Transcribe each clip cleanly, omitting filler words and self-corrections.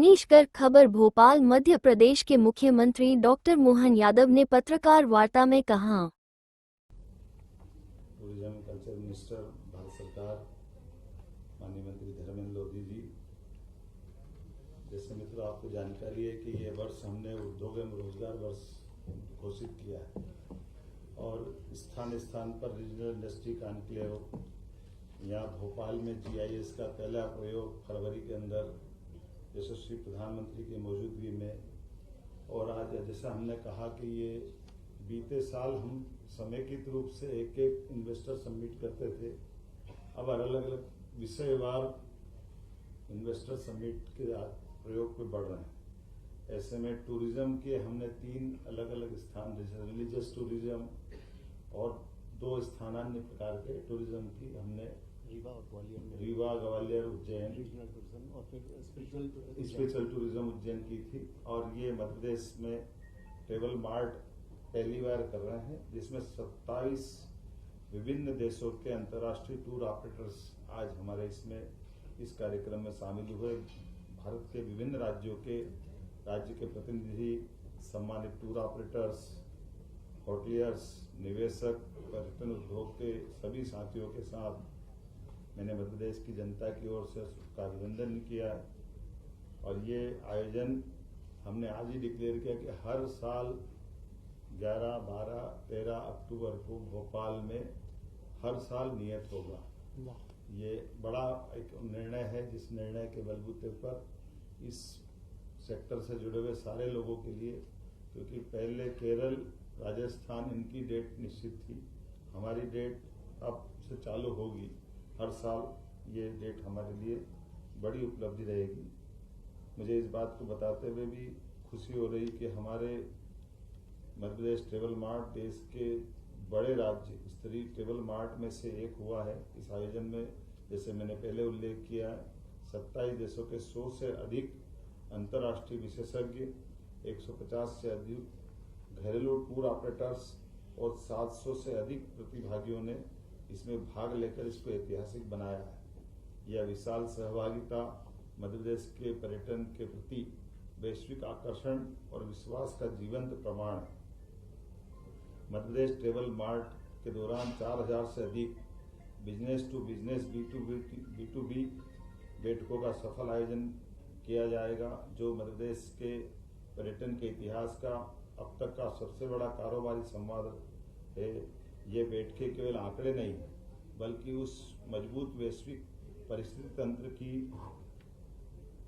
मनीष गर्ग। खबर भोपाल। मध्य प्रदेश के मुख्यमंत्री डॉक्टर मोहन यादव ने पत्रकार वार्ता में कहा, टूरिज्म कल्चर मिनिस्टर भारत सरकार माननीय मंत्री धर्मेंद्र लोधी जी, जैसे मित्रों आपको जानकारी है कि ये वर्ष हमने उद्योग एवं रोजगार वर्ष घोषित किया है और स्थान स्थान पर रीजनल इंडस्ट्री कॉन्क्लेव, यहाँ भोपाल में GIS का पहला प्रयोग फरवरी के अंदर यशस्वी प्रधानमंत्री की मौजूदगी में, और आज जैसा हमने कहा कि ये बीते साल हम समेकित रूप से एक एक इन्वेस्टर समिट करते थे, अब अलग अलग विषयवार इन्वेस्टर समिट के प्रयोग पे बढ़ रहे हैं। ऐसे में टूरिज्म के हमने 3 अलग अलग स्थान, जैसे रिलीजियस टूरिज्म और 2 स्थानान्य प्रकार के टूरिज्म की हमने रीवा ग्वालियर उज्जैन रीजनल टूरिज्म और फिर स्पिरिचुअल टूरिज्म उज्जैन की थी। और ये मध्य प्रदेश में ट्रेवल मार्ट पहली बार कर रहे हैं, जिसमें 27 विभिन्न देशों के अंतर्राष्ट्रीय टूर ऑपरेटर्स आज हमारे इसमें इस कार्यक्रम में शामिल हुए। भारत के विभिन्न राज्य के प्रतिनिधि, सम्मानित टूर ऑपरेटर्स, होटलियर्स, निवेशक, पर्यटन उद्योग के सभी साथियों के साथ मैंने मध्य प्रदेश की जनता की ओर से उसका अभिनंदन किया। और ये आयोजन हमने आज ही डिक्लेयर किया कि हर साल 11, 12, 13 अक्टूबर को भोपाल में हर साल नियत होगा। ये बड़ा एक निर्णय है, जिस निर्णय के बलबूते पर इस सेक्टर से जुड़े हुए सारे लोगों के लिए, क्योंकि पहले केरल, राजस्थान इनकी डेट निश्चित थी, हमारी डेट अब से चालू होगी। हर साल ये डेट हमारे लिए बड़ी उपलब्धि रहेगी। मुझे इस बात को बताते हुए भी खुशी हो रही कि हमारे मध्य प्रदेश ट्रेवल मार्ट देश के बड़े राज्य स्तरीय ट्रेवल मार्ट में से एक हुआ है। इस आयोजन में जैसे मैंने पहले उल्लेख किया है, 27 देशों के 100 से अधिक अंतर्राष्ट्रीय विशेषज्ञ, 150 से अधिक घरेलू टूर ऑपरेटर्स और 700 से अधिक प्रतिभागियों ने इसमें भाग लेकर इसको ऐतिहासिक बनाया है। यह विशाल सहभागिता मध्य प्रदेश के पर्यटन के प्रति वैश्विक आकर्षण और विश्वास का जीवंत प्रमाण है। मध्य प्रदेश ट्रेवल मार्ट के दौरान 4000 से अधिक बिजनेस टू बिजनेस B2B बैठकों का सफल आयोजन किया जाएगा, जो मध्य प्रदेश के पर्यटन के इतिहास का अब तक का सबसे बड़ा कारोबारी संवाद है। ये बैठकें केवल आंकड़े नहीं है, बल्कि उस मजबूत वैश्विक परिस्थिति तंत्र की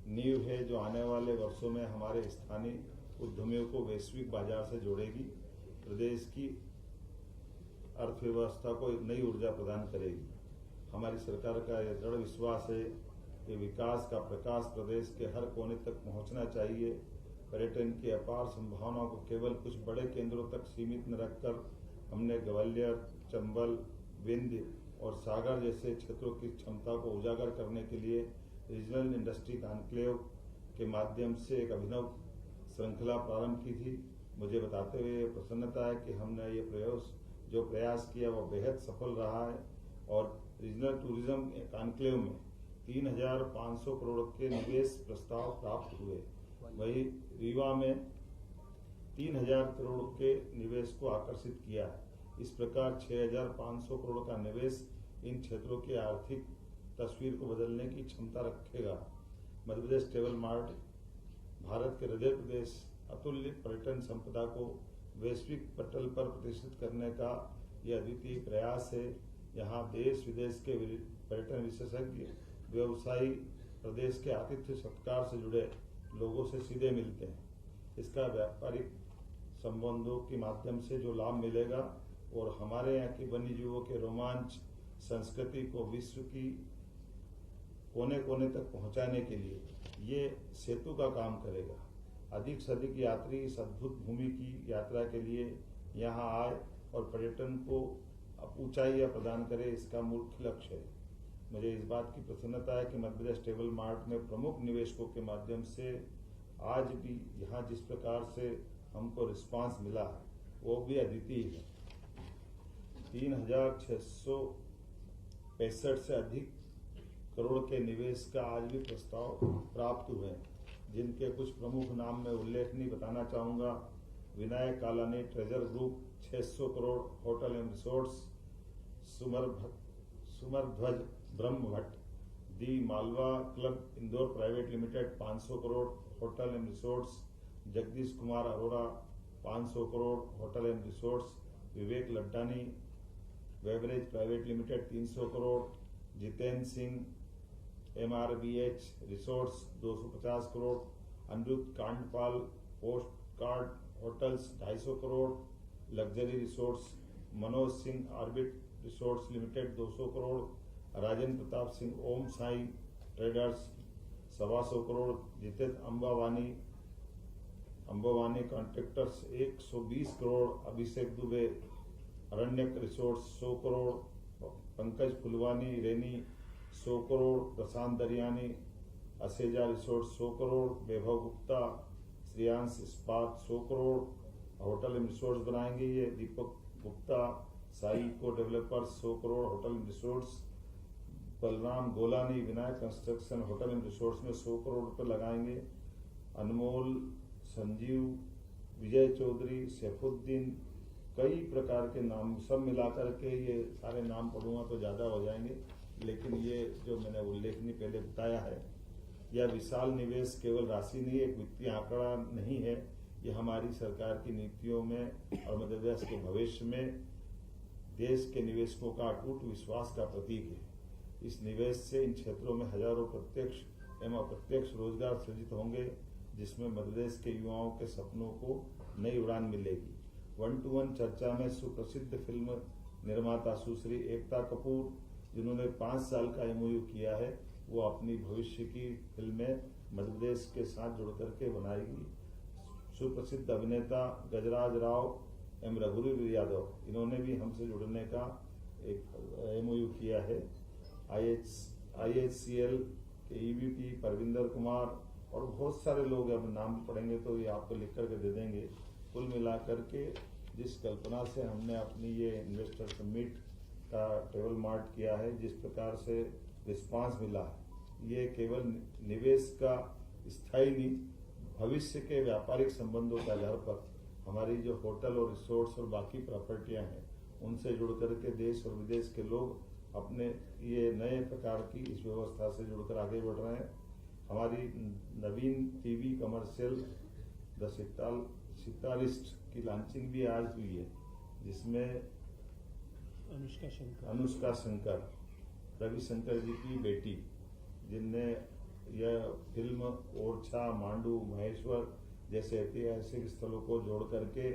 नींव है जो आने वाले वर्षों में हमारे स्थानीय उद्यमियों को वैश्विक बाजार से जोड़ेगी, प्रदेश की अर्थव्यवस्था को नई ऊर्जा प्रदान करेगी। हमारी सरकार का यह दृढ़ विश्वास है कि विकास का प्रकाश प्रदेश के हर कोने तक पहुंचना चाहिए। पर्यटन की अपार संभावनाओं को केवल कुछ बड़े केंद्रों तक सीमित न रखकर हमने ग्वालियर, चंबल, विंध्य और सागर जैसे क्षेत्रों की क्षमता को उजागर करने के लिए रीजनल इंडस्ट्री कॉन्क्लेव के माध्यम से एक अभिनव श्रृंखला प्रारंभ की थी। मुझे बताते हुए प्रसन्नता है कि हमने ये प्रयास किया वो बेहद सफल रहा है और रीजनल टूरिज्म कॉन्क्लेव में 3500 करोड़ के निवेश प्रस्ताव प्राप्त हुए। वही रीवा में 3000 करोड़ के निवेश को आकर्षित किया है। इस प्रकार 6500 करोड़ का निवेश इन क्षेत्रों की आर्थिक तस्वीर को बदलने की क्षमता रखेगा। मध्य प्रदेश ट्रेवल मार्ट भारत के हृदय प्रदेश अतुल्य पर्यटन संपदा को वैश्विक पटल पर प्रतिष्ठित करने का यह अद्वितीय प्रयास है। यहाँ देश विदेश के पर्यटन विशेषज्ञ, व्यवसायी प्रदेश के आतिथ्य सत्कार से जुड़े लोगों से सीधे मिलते हैं। इसका व्यापारिक संबंधों के माध्यम से जो लाभ मिलेगा और हमारे यहाँ की वन्य जीवों के रोमांच संस्कृति को विश्व की कोने कोने तक पहुँचाने के लिए ये सेतु का काम करेगा। अधिक से अधिक यात्री इस अद्भुत भूमि की यात्रा के लिए यहाँ आए और पर्यटन को ऊंचाइयाँ प्रदान करे, इसका मुख्य लक्ष्य है। मुझे इस बात की प्रसन्नता है कि मध्य प्रदेश ट्रेवल मार्ट में प्रमुख निवेशकों के माध्यम से आज भी यहाँ जिस प्रकार से हमको रिस्पांस मिला है वो भी अद्वितीय है। 3665 से अधिक करोड़ के निवेश का आज भी प्रस्ताव प्राप्त हुए हैं। जिनके कुछ प्रमुख नाम में उल्लेखनीय बताना चाहूँगा। Vinayak Kalani treasure group 600 crore hotel and resorts, Sumardhwaj Brahm Bhatt the Malwa club Indore private limited 500 crore hotel and resorts, Jagdish Kumar Arora 500 crore hotel and resorts, Vivek Laddani beverage private limited 300 crore, Jitendra Singh MRBH resorts 250 crore, Anirudh Kandpal postcard hotels 250 crore, luxury resorts Manoj Singh orbit resorts limited 200 crore, Rajendra Pratap Singh Om Sai traders 125 crore, Jitendra अंबावानी contractors 120 crore, Abhishek Dubey Aranyak resorts 100 crore, Pankaj Phulbani rainy 100 crore, Prashant Daryani असेजा resorts 100 crore, वैभव गुप्ता श्रेयांश इस्पात 100 crore hotel and resorts बनाएंगे। ये दीपक गुप्ता साई को developers 100 crore hotel and resorts, Balram Golani Vinayak construction hotel and resorts में 100 करोड़ रुपए लगाएंगे। अनमोल संजीव विजय चौधरी सैफुद्दीन, कई प्रकार के नाम सब मिलाकर के ये सारे नाम पढ़ूंगा तो ज्यादा हो जाएंगे, लेकिन ये जो मैंने उल्लेखनीय पहले बताया है, यह विशाल निवेश केवल राशि नहीं, एक वित्तीय आंकड़ा नहीं है। ये हमारी सरकार की नीतियों में और मध्य प्रदेश के भविष्य में देश के निवेशकों का अटूट विश्वास का प्रतीक है। इस निवेश से इन क्षेत्रों में हजारों प्रत्यक्ष एवं अप्रत्यक्ष रोजगार सृजित होंगे, जिसमें मध्य प्रदेश के युवाओं के सपनों को नई उड़ान मिलेगी। 1-to-1 चर्चा में सुप्रसिद्ध फिल्म निर्माता सुश्री एकता कपूर, जिन्होंने 5 साल का MOU किया है, वो अपनी भविष्य की फिल्में मध्य प्रदेश के साथ जुड़ करके बनाएगी। सुप्रसिद्ध अभिनेता गजराज राव एम रघुवीर यादव, इन्होंने भी हमसे जुड़ने का एक MOU किया है। IHCL के EVP परविंदर कुमार और बहुत सारे लोग, अब नाम पढ़ेंगे तो ये आपको लिख करके दे देंगे। कुल मिलाकर के जिस कल्पना से हमने अपनी ये इन्वेस्टर समिट का ट्रेवल मार्ट किया है, जिस प्रकार से रिस्पांस मिला है, ये केवल निवेश का स्थायी नहीं, भविष्य के व्यापारिक संबंधों के आधार पर हमारी जो होटल और रिसोर्ट्स और बाकी प्रॉपर्टियां हैं, उनसे जुड़ करके देश और विदेश के लोग अपने ये नए प्रकार की इस व्यवस्था से जुड़कर आगे बढ़ रहे हैं। हमारी नवीन टीवी कमर्शियल द सितारिस्ट की लॉन्चिंग भी आज हुई है, जिसमें अनुष्का शंकर रविशंकर जी की बेटी, जिनने यह फिल्म ओरछा, मांडू, महेश्वर जैसे ऐतिहासिक स्थलों को जोड़ करके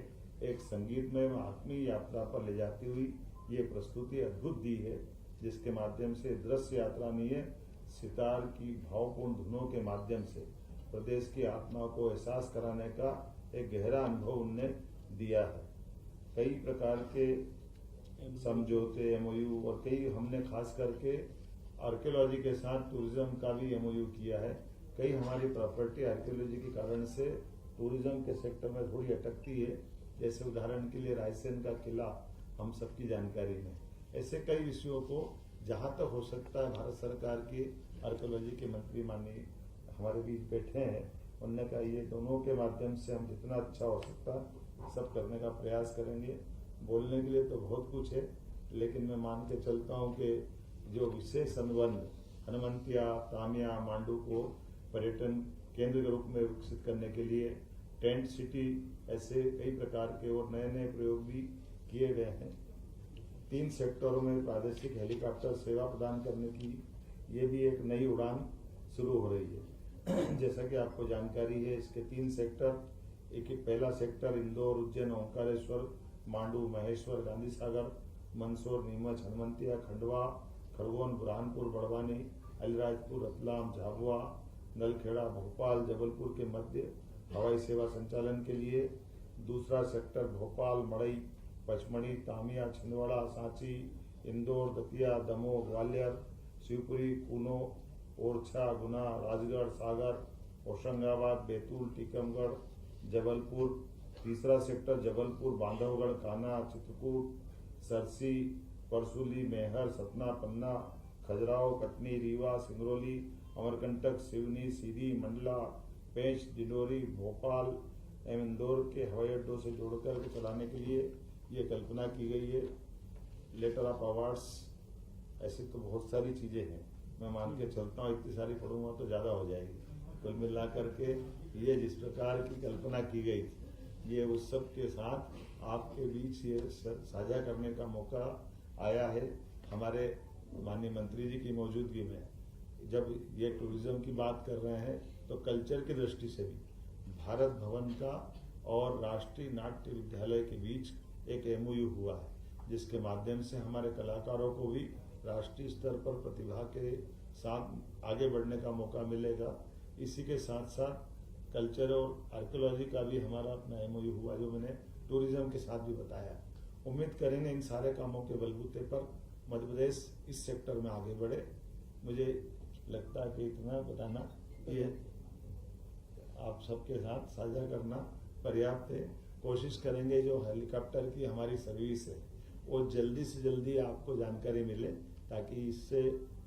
एक संगीतमय आत्मीय यात्रा पर ले जाती हुई ये प्रस्तुति अद्भुत दी है, जिसके माध्यम से दृश्य यात्रा नहीं है, सितार की भावपूर्ण धुनों के माध्यम से प्रदेश की आत्मा को एहसास कराने का एक गहरा अनुभव उनने दिया है। कई प्रकार के समझौते MOU और कई हमने खास करके आर्कियोलॉजी के साथ टूरिज्म का भी MOU किया है। कई हमारी प्रॉपर्टी आर्कियोलॉजी के कारण से टूरिज्म के सेक्टर में थोड़ी अटकती है, जैसे उदाहरण के लिए रायसेन का किला हम सबकी जानकारी में। ऐसे कई विषयों को जहां तक हो सकता है भारत सरकार की आर्कियोलॉजी के मंत्री माननीय हमारे बीच बैठे हैं, उनने कहा ये दोनों के माध्यम से हम जितना अच्छा हो सकता है सब करने का प्रयास करेंगे। बोलने के लिए तो बहुत कुछ है, लेकिन मैं मान के चलता हूँ कि जो विशेष अनुबंध हनुमंतिया, तामिया, मांडू को पर्यटन केंद्र के रूप में विकसित करने के लिए टेंट सिटी, ऐसे कई प्रकार के और नए नए प्रयोग भी किए गए हैं। 3 सेक्टरों में प्रादेशिक हेलीकॉप्टर सेवा प्रदान करने की ये भी एक नई उड़ान शुरू हो रही है। जैसा कि आपको जानकारी है, इसके 3 सेक्टर, एक पहला सेक्टर इंदौर, उज्जैन, ओंकारेश्वर, मांडू, महेश्वर, गांधी सागर, मंदसौर, नीमच, हनुमंतिया, खंडवा, खरगोन, बुरहानपुर, बड़वानी, अलीराजपुर, रतलाम, झाबुआ, नलखेड़ा, भोपाल, जबलपुर के मध्य हवाई सेवा संचालन के लिए। दूसरा सेक्टर भोपाल, मड़ई, पचमढ़ी, तामिया, छिंदवाड़ा, सांची, इंदौर, दतिया, दमोह, ग्वालियर, शिवपुरी, कूनो, ओरछा, गुना, राजगढ़, सागर, होशंगाबाद, बैतूल, टीकमगढ़, जबलपुर। तीसरा सेक्टर जबलपुर, बांधवगढ़, कान्हा, चित्रकूट, सरसी, परसुली, मेहर, सतना, पन्ना, खजुराहो, कटनी, रीवा, सिंगरौली, अमरकंटक, सिवनी, सीधी, मंडला, पेंच, डिंडोरी, भोपाल एवं इंदौर के हवाई अड्डों से जोड़कर चलाने के लिए ये कल्पना की गई है। लेटर ऑफ अवार्ड्स, ऐसी तो बहुत सारी चीजें हैं, मैं मान के चलता हूँ इतनी सारी पढ़ूंगा तो ज्यादा हो जाएगी। कुल मिला करके ये जिस प्रकार की कल्पना की गई थी, ये उस सब के साथ आपके बीच ये साझा करने का मौका आया है। हमारे माननीय मंत्री जी की मौजूदगी में जब ये टूरिज्म की बात कर रहे हैं तो कल्चर की दृष्टि से भी भारत भवन का और राष्ट्रीय नाट्य विद्यालय के बीच एक MOU हुआ है, जिसके माध्यम से हमारे कलाकारों को भी राष्ट्रीय स्तर पर प्रतिभा के साथ आगे बढ़ने का मौका मिलेगा। इसी के साथ साथ कल्चर और आर्कियोलॉजी का भी हमारा अपना MOU हुआ, जो मैंने टूरिज्म के साथ भी बताया। उम्मीद करेंगे इन सारे कामों के बलबूते पर मध्य प्रदेश इस सेक्टर में आगे बढ़े। मुझे लगता है कि इतना बताना ये आप सबके साथ साझा करना पर्याप्त है। कोशिश करेंगे जो हेलीकॉप्टर की हमारी सर्विस है वो जल्दी से जल्दी आपको जानकारी मिले, ताकि इससे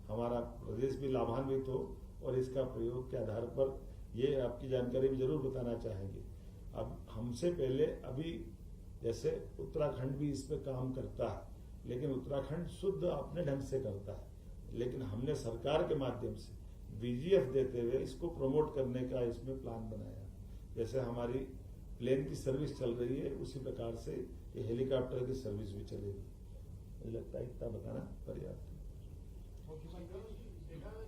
हमारा प्रदेश भी लाभान्वित हो और इसका प्रयोग के आधार पर ये आपकी जानकारी भी जरूर बताना चाहेंगे। अब हमसे पहले अभी जैसे उत्तराखंड भी इस पे काम करता है, लेकिन उत्तराखंड शुद्ध अपने ढंग से करता है, लेकिन हमने सरकार के माध्यम से VGF देते हुए इसको प्रमोट करने का इसमें प्लान बनाया। जैसे हमारी प्लेन की सर्विस चल रही है, उसी प्रकार से ये हेलीकॉप्टर की सर्विस भी चलेगी। मुझे लगता है इतना बताना पर्याप्त है।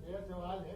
मेरा सवाल है,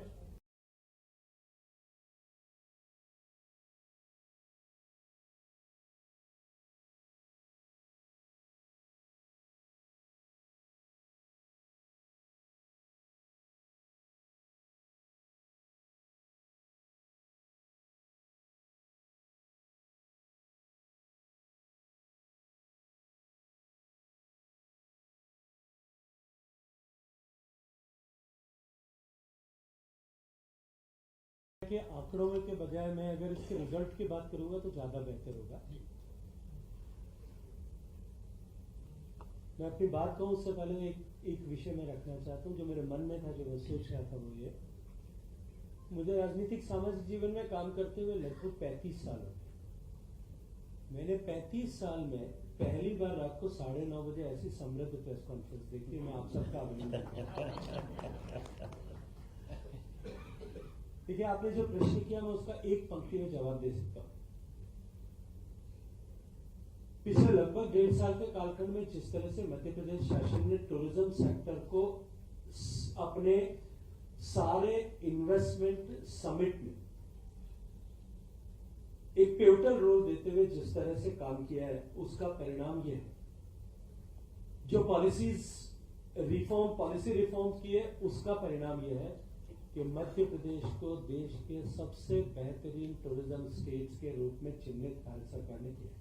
के आंकड़ों के बजाय मैं अगर इसके रिजल्ट की बात करूंगा तो ज्यादा बेहतर होगा। मैं अपनी बात कहूं उससे पहले एक विषय में रखना चाहता हूं जो मेरे मन में था, जो मैं सोच रहा था, वो ये, मुझे राजनीतिक सामाजिक जीवन में काम करते हुए लगभग 35 साल हो गए। मैंने 35 साल में पहली बार रात को 9:30 बजे ऐसी समृद्ध प्रेस कॉन्फ्रेंस देखी। मैं आप सबका अभिनंदन करता हूं। देखिए, आपने जो प्रश्न किया मैं उसका एक पंक्ति में जवाब दे सकता हूं। पिछले लगभग 1.5 साल के कालखंड में जिस तरह से मध्य प्रदेश शासन ने टूरिज्म सेक्टर को अपने सारे इन्वेस्टमेंट समिट में एक पिवटल रोल देते हुए जिस तरह से काम किया है, उसका परिणाम यह है, जो पॉलिसी रिफॉर्म किए उसका परिणाम यह है कि मध्य प्रदेश को देश के सबसे बेहतरीन टूरिज्म स्टेट्स के रूप में चिन्हित भारत सरकार ने किया।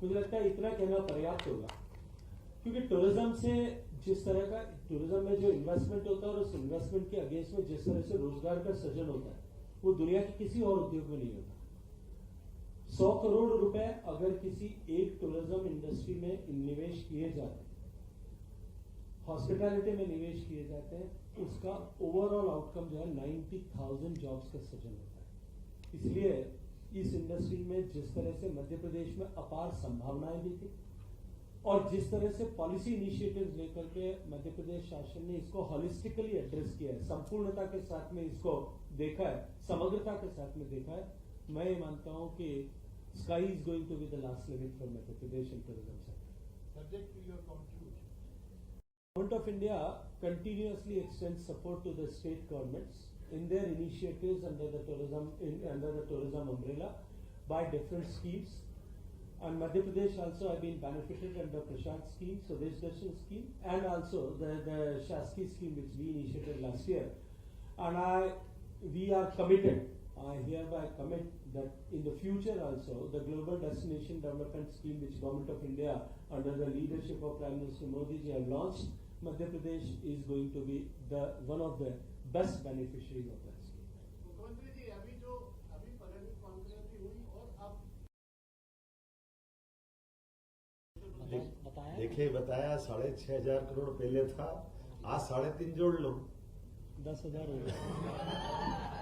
मुझे लगता है इतना कहना पर्याप्त होगा, क्योंकि टूरिज्म से जिस तरह का टूरिज्म में जो इन्वेस्टमेंट होता है और उस इन्वेस्टमेंट के अगेंस्ट में जिस तरह से रोजगार का सृजन होता है, वो दुनिया के किसी और उद्योग में नहीं होता। 100 करोड़ रुपए अगर किसी एक टूरिज्म इंडस्ट्री में निवेश किए जाते हैं, हॉस्पिटैलिटी में निवेश किए जाते हैं, उसका ओवरऑल आउटकम जो है 90,000 जॉब्स का सृजन होता है। इसलिए इस इंडस्ट्री में जिस तरह से मध्य प्रदेश में अपार संभावनाएं भी थी और जिस तरह से पॉलिसी इनिशिएटिव्स लेकर के मध्य प्रदेश शासन ने इसको हॉलिस्टिकली एड्रेस किया है, संपूर्णता के साथ में इसको देखा है, समग्रता के साथ में देखा है, मैं ये मानता हूं कि sky is going to be the last limit for Madhya Pradesh in tourism sector. Subject to your conclusion, Government of India continuously extends support to the state governments in their initiatives under the tourism umbrella by different schemes. And Madhya Pradesh also have been benefited under Prashant scheme, Swadesh Darshan scheme, and also the Shaski scheme which we initiated last year. And we are committed. I hereby commit that in the future also the Global Destination Development Scheme which Government of India under the leadership of Prime Minister Modi ji have launched, Madhya Pradesh is going to be one of the best beneficiaries of that scheme. मुख्यमंत्री जी, अभी पहली conference हुई और अब देखिए बताया 6,500 करोड़ पहले था, आज 3.5 जोड़ लो, 10,000 हो गया।